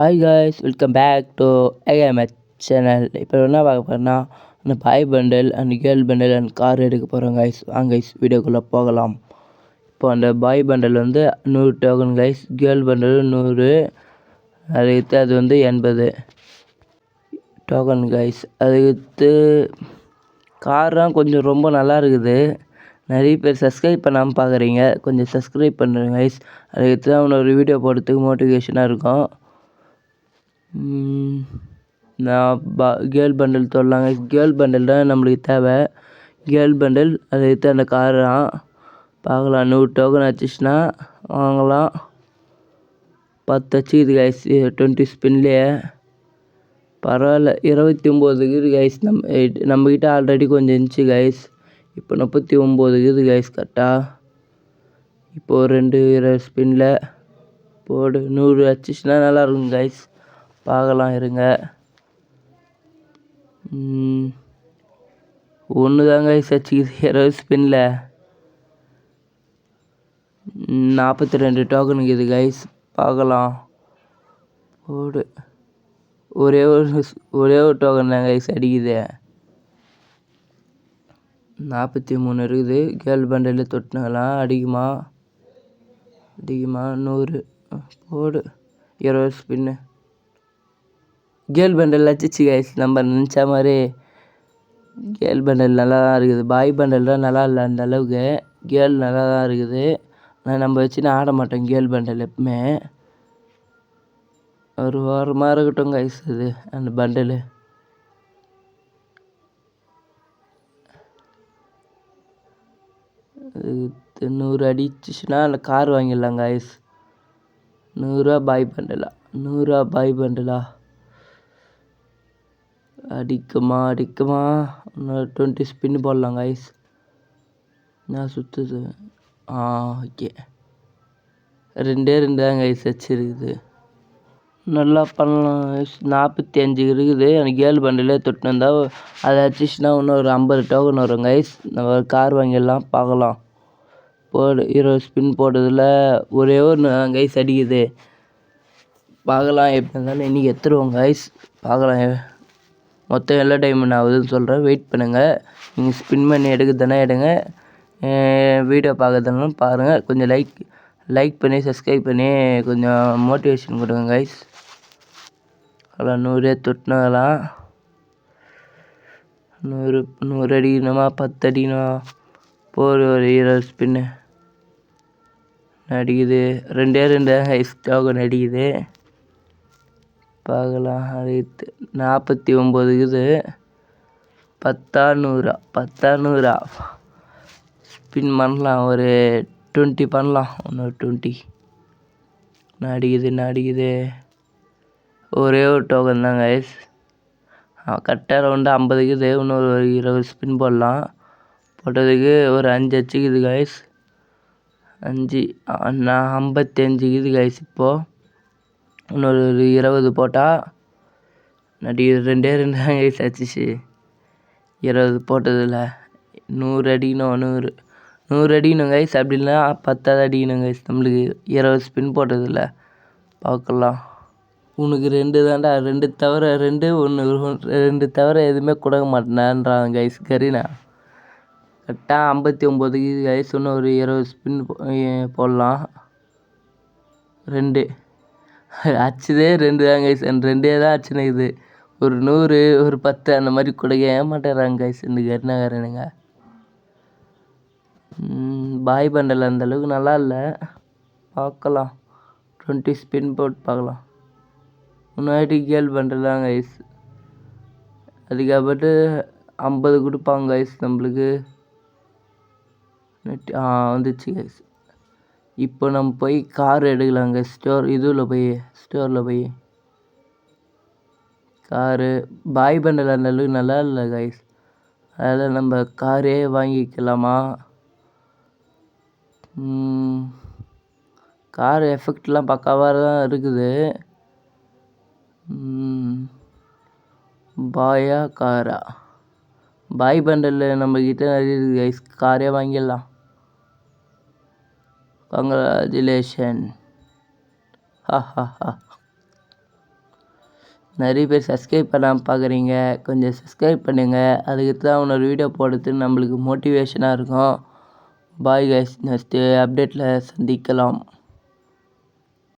Hi guys, welcome back to AMH channel. இப்போ என்ன பார்க்க போகிறோன்னா, அந்த boy bundle and girl bundle and car எடுக்க போகிறோம் காய்ஸ். வாங்க கைஸ், வீடியோக்குள்ளே போகலாம். இப்போ அந்த பாய் பண்டல் வந்து 100 டோக்கன் கைஸ், கேர்ள் பண்டல் 100, அது வந்து 80 டோக்கன் கைஸ். அதுக்கு கார்லாம் கொஞ்சம் ரொம்ப நல்லா இருக்குது. நிறைய பேர் சப்ஸ்கிரைப் பண்ணாமல் பார்க்குறீங்க, கொஞ்சம் சப்ஸ்கிரைப் பண்ணுறேன் கைஸ். அதுக்கு தான் இன்னொரு வீடியோ போடுறதுக்கு மோட்டிவேஷனாக இருக்கும். நான் கேர்ள் பண்டல் தொடலாங்க. கேர்ள் பண்டல் தான் நம்மளுக்கு தேவை. கேர்ள் பண்டல் அதை எடுத்து அந்த காரெலாம் பார்க்கலாம். 100 டோக்கன் வச்சுச்சுன்னா வாங்கலாம். 10 வச்சுக்குது கைஸ், 20 ஸ்பின்லேயே. பரவாயில்ல, 29 இருக்குது கைஸ். நம்மக்கிட்ட ஆல்ரெடி கொஞ்சம் இருந்துச்சு கைஸ். இப்போ 39 இருக்குது கைஸ் கரெக்டாக. இப்போது 20 ஸ்பின்னில் போடு. 100 வச்சுச்சுன்னா நல்லாயிருக்கும் கைஸ். பார்க்கலாம் இருங்க. ஒன்று தாங்க கைஸ் வச்சுக்குது 20 ஸ்பின்னில். 42 டோக்கன் இருக்குது கைஸ். பார்க்கலாம் போடு. ஒரே ஒரு டோக்கன் தான் கைஸ் அடிக்குது. 43 இருக்குது. கேர்ள் பண்டலில் தொட்டினாலாம் அடிக்குமா 100 போடு. 20 ஸ்பின்னு. கேர்ள் பண்டல் வச்சிச்சு கைஸ். நம்ம நினச்ச மாதிரி கேர்ள் பண்டல் நல்லா தான் இருக்குது. பாய் பண்டல் தான் நல்லா இல்லை அந்த அளவுக்கு. கேர்ள் நல்லா தான் இருக்குது. ஆனால் நம்ம வச்சுன்னு ஆட மாட்டோம் கேர்ள் பண்டல் எப்பவுமே. ஒரு வாரமாக இருக்கட்டும் கைஸ் அது அந்த பண்டலு. அது 100 அடிச்சிச்சுன்னா அந்த கார் வாங்கிடலாம் கைஸ். 100 பாய் பண்டலா, 100 பாய் பண்டலா. அடிக்குமா இன்னொரு 20 ஸ்பின்னு போடலாம் கைஸ். நான் சுற்றுது. ஓகே, 2 தான் கைஸ் வச்சுருக்குது. நல்லா பண்ணலாம் கைஸ். 45 இருக்குது. எனக்கு கேர்ள் பண்டிலே தொட்டு வந்தால் அதை வச்சுச்சுன்னா இன்னொரு 50 டோக்கன் வரும் கைஸ். நம்ம கார் வாங்கிடலாம். பார்க்கலாம் போடு. 20 ஸ்பின் போட்டதில் ஒரே ஒரு கைஸ் அடிக்குது. பார்க்கலாம் எப்படி இருந்தாலும் இன்றைக்கி எடுத்துருவோம் கைஸ். பார்க்கலாம் மொத்தம் எல்லா டைமண்ட் ஆகுதுன்னு சொல்கிறேன். வெயிட் பண்ணுங்கள். நீங்கள் ஸ்பின் பண்ணி எடுக்கிறதுனா எடுங்க, வீடியோ பார்க்குறதுனாலும் பாருங்கள். கொஞ்சம் லைக் பண்ணி சப்ஸ்கிரைப் பண்ணி கொஞ்சம் மோட்டிவேஷன் கொடுங்க கைஸ். அதெல்லாம் 100 தொட்டினாலாம் 100 அடிக்கணுமா 10 அடிக்கணுமா போர். ஒரு 20 ஸ்பின்னு அடிக்குது. 2 தான் கைஸ் டோக்கன் அடிக்குது. பார்க்கலாம். அது 49 இருக்குது. 10 ஸ்பின் பண்ணலாம். ஒரு 20 பண்ணலாம். இன்னொரு 20 அடிக்குது. ஒரே ஒரு டோக்கன் தான் கைஸ். கரெக்டாக ரவுண்டு 50 இருக்குது. இன்னொரு 20 ஸ்பின் போடலாம். போட்டதுக்கு ஒரு 5 வச்சுக்குது கைஸ். 5 55 இருக்குது கைஸ். இப்போது இன்னொரு 20 போட்டால் நடிக்குது. 2 தான் கைஸ் ஆச்சிச்சு 20 போட்டதில். 100 அடிக்கணும். 100 அடிக்கணும் கைஸ். அப்படி இல்லைனா 10 அடிக்கணும் கைஸ் நம்மளுக்கு 20 ஸ்பின் போட்டதில். பார்க்கலாம். உனக்கு 2 தான்டா, 2 தவிர 2 தவிர எதுவுமே கொடுக்க மாட்டேனான்றான் கைஸ் கரீனா. கரெக்டாக 59 கைஸ். இன்னும் ஒரு 20 ஸ்பின் போடலாம். 2 அச்சுதே 2 தான் கைஸ். 2 தான் அச்சுனுக்குது. ஒரு 100 ஒரு 10 அந்த மாதிரி கொடுக்க ஏமாட்டேறாங்க கைஸ் இந்த கருணாகரனுங்க. பாய் பண்டல் அந்தளவுக்கு நல்லா இல்லை. பார்க்கலாம். 20 ஸ்பின் போட்டு பார்க்கலாம். முன்னாடி கேர்ள் பண்டல் தான் கைஸ். அதுக்கப்புறட்டு 50 கொடுப்பாங்க கைஸ் நம்மளுக்கு. வந்துச்சு கைஸ். இப்போ நம்ம போய் கார் எடுக்கலாங்க. ஸ்டோரில் போய் காரு பாய் பண்டல் அந்த அளவுக்கு நல்லா இல்லை கைஸ். அதில் நம்ம காரே வாங்கிக்கலாமா? கார் எஃபெக்ட்லாம் பக்காவாக தான் இருக்குது. பாயா காரா? பாய் பண்டலில் நம்மக்கிட்ட நிறைய இருக்குது கைஸ். காரே வாங்கிடலாம். கங்க்ராச்சுலேஷன். நிறைய பேர் சப்ஸ்கிரைப் பண்ணாமல் பார்க்குறீங்க, கொஞ்சம் சப்ஸ்கிரைப் பண்ணுங்கள். அதுக்கு தான் இன்னொரு வீடியோ போடுறது நம்மளுக்கு மோட்டிவேஷனாக இருக்கும். பாய் கைஸ், நெக்ஸ்ட்டு அப்டேட்டில் சந்திக்கலாம்.